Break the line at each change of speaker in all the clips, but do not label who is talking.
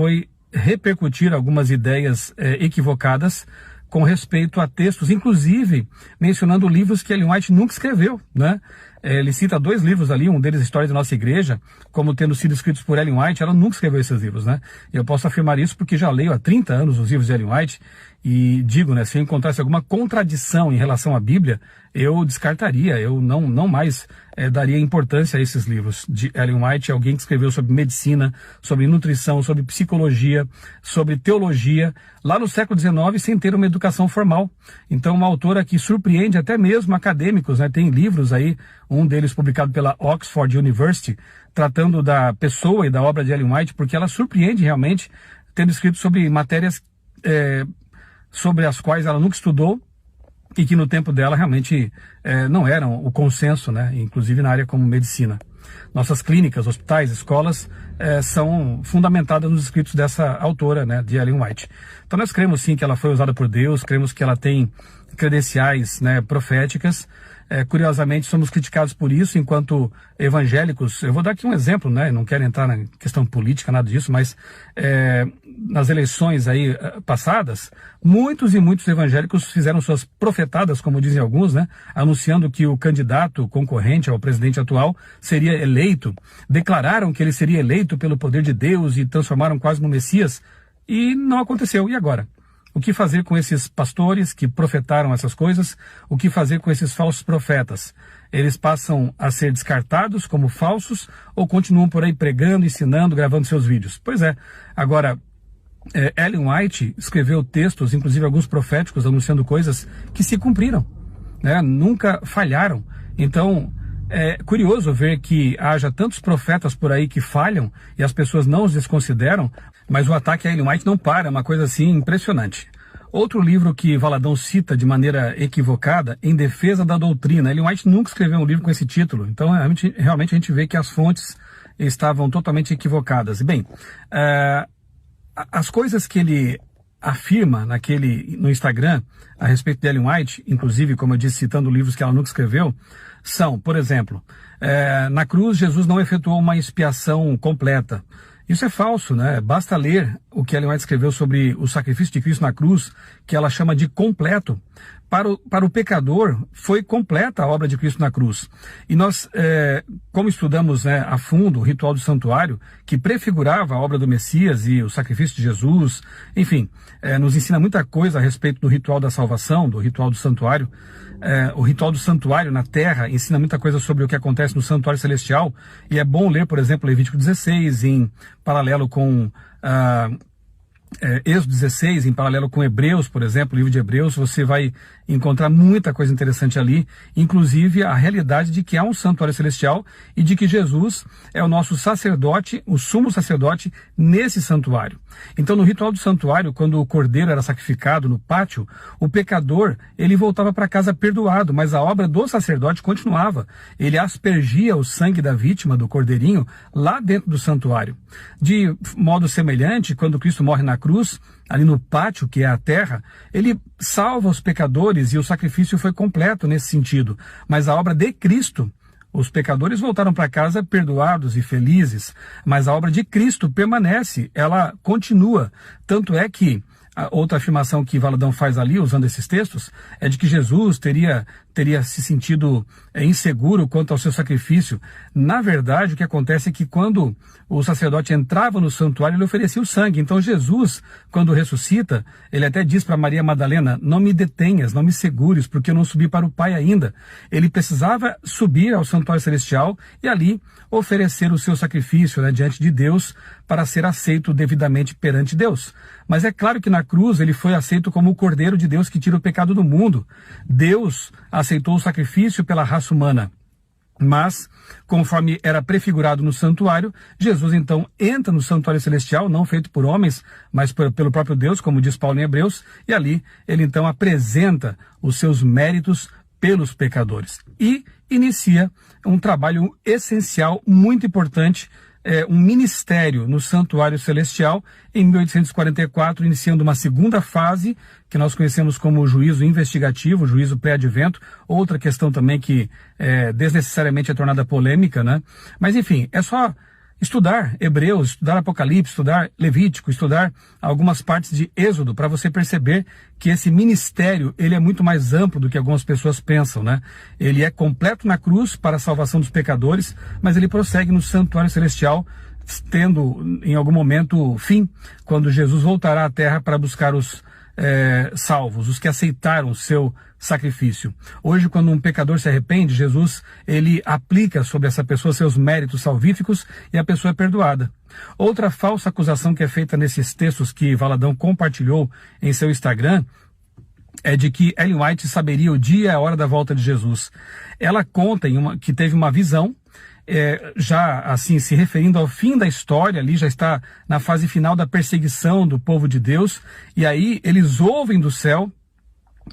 foi repercutir algumas ideias equivocadas com respeito a textos, inclusive mencionando livros que Ellen White nunca escreveu, né? Ele cita 2 livros ali, um deles História da Nossa Igreja, como tendo sido escritos por Ellen White. Ela nunca escreveu esses livros, né? Eu posso afirmar isso porque já leio há 30 anos os livros de Ellen White e digo, né, se eu encontrasse alguma contradição em relação à Bíblia, eu descartaria, eu não mais daria importância a esses livros de Ellen White, alguém que escreveu sobre medicina, sobre nutrição, sobre psicologia, sobre teologia, lá no século XIX, sem ter uma educação formal. Então, uma autora que surpreende até mesmo acadêmicos, né? Tem livros aí, um deles publicado pela Oxford University, tratando da pessoa e da obra de Ellen White, porque ela surpreende realmente, tendo escrito sobre matérias sobre as quais ela nunca estudou, e que no tempo dela realmente não eram o consenso, né? Inclusive na área como medicina. Nossas clínicas, hospitais, escolas são fundamentadas nos escritos dessa autora, né, de Ellen White. Então nós cremos sim que ela foi usada por Deus, cremos que ela tem credenciais, né, proféticas. Curiosamente somos criticados por isso enquanto evangélicos. Eu vou dar aqui um exemplo, né? Não quero entrar na questão política, nada disso, mas nas eleições aí passadas, muitos e muitos evangélicos fizeram suas profetadas, como dizem alguns, né? Anunciando que o candidato concorrente ao presidente atual seria eleito, declararam que ele seria eleito pelo poder de Deus e transformaram quase no Messias, e não aconteceu. E agora? O que fazer com esses pastores que profetaram essas coisas? O que fazer com esses falsos profetas? Eles passam a ser descartados como falsos ou continuam por aí pregando, ensinando, gravando seus vídeos? Pois é. Agora, Ellen White escreveu textos, inclusive alguns proféticos, anunciando coisas que se cumpriram, né? Nunca falharam. Então, é curioso ver que haja tantos profetas por aí que falham e as pessoas não os desconsideram, mas o ataque a Ellen White não para, é uma coisa assim impressionante. Outro livro que Valadão cita de maneira equivocada, Em Defesa da Doutrina. Ellen White nunca escreveu um livro com esse título, então realmente a gente vê que as fontes estavam totalmente equivocadas. Bem, as coisas que ele afirma no Instagram a respeito de Ellen White, inclusive, como eu disse, citando livros que ela nunca escreveu, são, por exemplo, na cruz Jesus não efetuou uma expiação completa. Isso é falso, né? Basta ler o que Ellen White escreveu sobre o sacrifício de Cristo na cruz, que ela chama de completo. Para o pecador, foi completa a obra de Cristo na cruz. E nós, como estudamos, né, a fundo o ritual do santuário, que prefigurava a obra do Messias e o sacrifício de Jesus, enfim, nos ensina muita coisa a respeito do ritual da salvação, do ritual do santuário. O ritual do santuário na terra ensina muita coisa sobre o que acontece no santuário celestial, e é bom ler, por exemplo, Levítico 16, em paralelo com Êxodo 16, em paralelo com Hebreus, por exemplo, o livro de Hebreus. Você vai encontrar muita coisa interessante ali, inclusive a realidade de que há um santuário celestial e de que Jesus é o nosso sacerdote, o sumo sacerdote nesse santuário. Então, no ritual do santuário, quando o cordeiro era sacrificado no pátio, o pecador, ele voltava para casa perdoado, mas a obra do sacerdote continuava. Ele aspergia o sangue da vítima, do cordeirinho, lá dentro do santuário. De modo semelhante, quando Cristo morre na cruz, ali no pátio, que é a terra, ele salva os pecadores e o sacrifício foi completo nesse sentido. Mas a obra de Cristo, os pecadores voltaram para casa perdoados e felizes, mas a obra de Cristo permanece, ela continua. Tanto é que a outra afirmação que Valadão faz ali, usando esses textos, é de que Jesus teria se sentido inseguro quanto ao seu sacrifício. Na verdade, o que acontece é que quando o sacerdote entrava no santuário, ele oferecia o sangue. Então Jesus, quando ressuscita, ele até diz para Maria Madalena: não me detenhas, não me segures, porque eu não subi para o Pai ainda. Ele precisava subir ao santuário celestial e ali oferecer o seu sacrifício, né, diante de Deus, para ser aceito devidamente perante Deus. Mas é claro que na cruz ele foi aceito como o Cordeiro de Deus que tira o pecado do mundo. Deus aceitou o sacrifício pela raça humana. Mas, conforme era prefigurado no santuário, Jesus então entra no santuário celestial, não feito por homens, mas pelo próprio Deus, como diz Paulo em Hebreus, e ali ele então apresenta os seus méritos pelos pecadores. E inicia um trabalho essencial, muito importante, um ministério no santuário celestial, em 1844, iniciando uma segunda fase, que nós conhecemos como o juízo investigativo, o juízo pré-advento, outra questão também que desnecessariamente é tornada polêmica, né? Mas enfim, é só estudar Hebreus, estudar Apocalipse, estudar Levítico, estudar algumas partes de Êxodo, para você perceber que esse ministério, ele é muito mais amplo do que algumas pessoas pensam, né? Ele é completo na cruz para a salvação dos pecadores, mas ele prossegue no santuário celestial, tendo em algum momento fim, quando Jesus voltará à terra para buscar os salvos, os que aceitaram o seu sacrifício. Hoje, quando um pecador se arrepende, Jesus, ele aplica sobre essa pessoa seus méritos salvíficos e a pessoa é perdoada. Outra falsa acusação que é feita nesses textos que Valadão compartilhou em seu Instagram é de que Ellen White saberia o dia e a hora da volta de Jesus. Ela conta que teve uma visão, já assim se referindo ao fim da história, ali já está na fase final da perseguição do povo de Deus, e aí eles ouvem do céu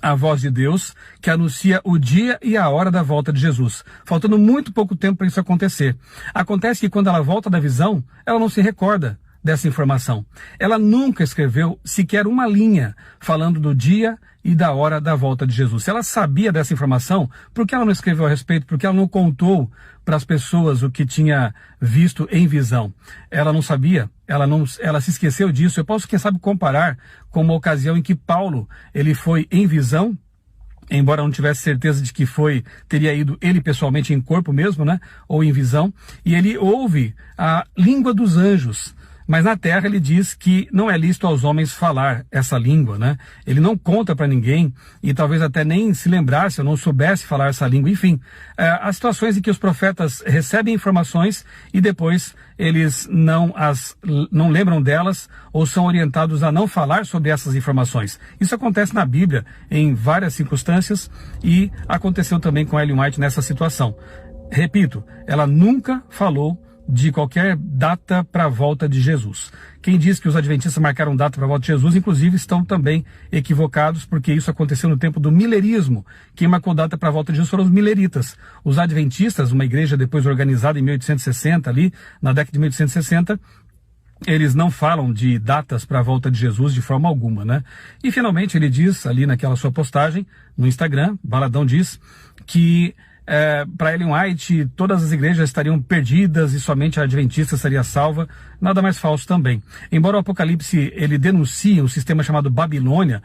a voz de Deus que anuncia o dia e a hora da volta de Jesus, faltando muito pouco tempo para isso acontecer. Acontece que quando ela volta da visão, ela não se recorda dessa informação. Ela nunca escreveu sequer uma linha falando do dia e da hora da volta de Jesus. Se ela sabia dessa informação, por que ela não escreveu a respeito? Por que ela não contou para as pessoas o que tinha visto em visão? Ela não sabia, ela se esqueceu disso. Eu posso, quem sabe, comparar com uma ocasião em que Paulo, ele foi em visão, embora não tivesse certeza de que teria ido ele pessoalmente em corpo mesmo, né? Ou em visão, e ele ouve a língua dos anjos. Mas na terra ele diz que não é lícito aos homens falar essa língua, né? Ele não conta para ninguém e talvez até nem se lembrasse ou não soubesse falar essa língua. Enfim, as situações em que os profetas recebem informações e depois eles não lembram delas ou são orientados a não falar sobre essas informações. Isso acontece na Bíblia em várias circunstâncias e aconteceu também com Ellen White nessa situação. Repito, ela nunca falou de qualquer data para a volta de Jesus. Quem diz que os adventistas marcaram data para a volta de Jesus, inclusive, estão também equivocados, porque isso aconteceu no tempo do milerismo. Quem marcou data para a volta de Jesus foram os mileritas. Os adventistas, uma igreja depois organizada em 1860, ali na década de 1860, eles não falam de datas para a volta de Jesus de forma alguma, né? E finalmente ele diz, ali naquela sua postagem no Instagram, Valadão diz que para Ellen White, todas as igrejas estariam perdidas e somente a adventista seria salva. Nada mais falso também. Embora o Apocalipse ele denuncie um sistema chamado Babilônia,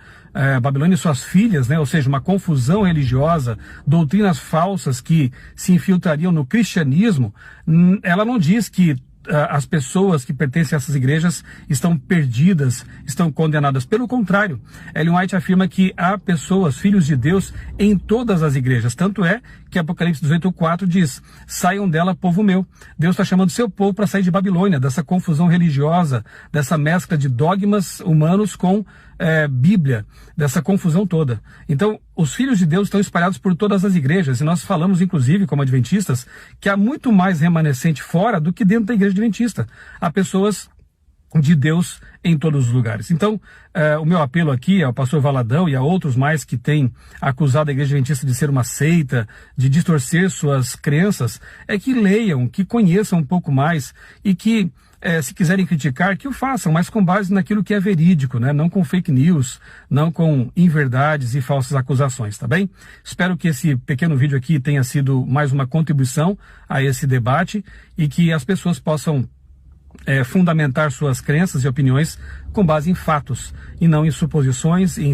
Babilônia e suas filhas, né? Ou seja, uma confusão religiosa, doutrinas falsas que se infiltrariam no cristianismo, ela não diz que as pessoas que pertencem a essas igrejas estão perdidas, estão condenadas. Pelo contrário, Ellen White afirma que há pessoas, filhos de Deus, em todas as igrejas. Tanto é que Apocalipse 18:4 diz: saiam dela, povo meu. Deus está chamando seu povo para sair de Babilônia, dessa confusão religiosa, dessa mescla de dogmas humanos com Bíblia, dessa confusão toda. Então, os filhos de Deus estão espalhados por todas as igrejas, e nós falamos, inclusive, como adventistas, que há muito mais remanescente fora do que dentro da igreja adventista. Há pessoas de Deus em todos os lugares. Então, o meu apelo aqui ao pastor Valadão e a outros mais que têm acusado a igreja adventista de ser uma seita, de distorcer suas crenças, é que leiam, que conheçam um pouco mais e que, se quiserem criticar, que o façam, mas com base naquilo que é verídico, né? Não com fake news, não com inverdades e falsas acusações, tá bem? Espero que esse pequeno vídeo aqui tenha sido mais uma contribuição a esse debate e que as pessoas possam fundamentar suas crenças e opiniões com base em fatos e não em suposições, em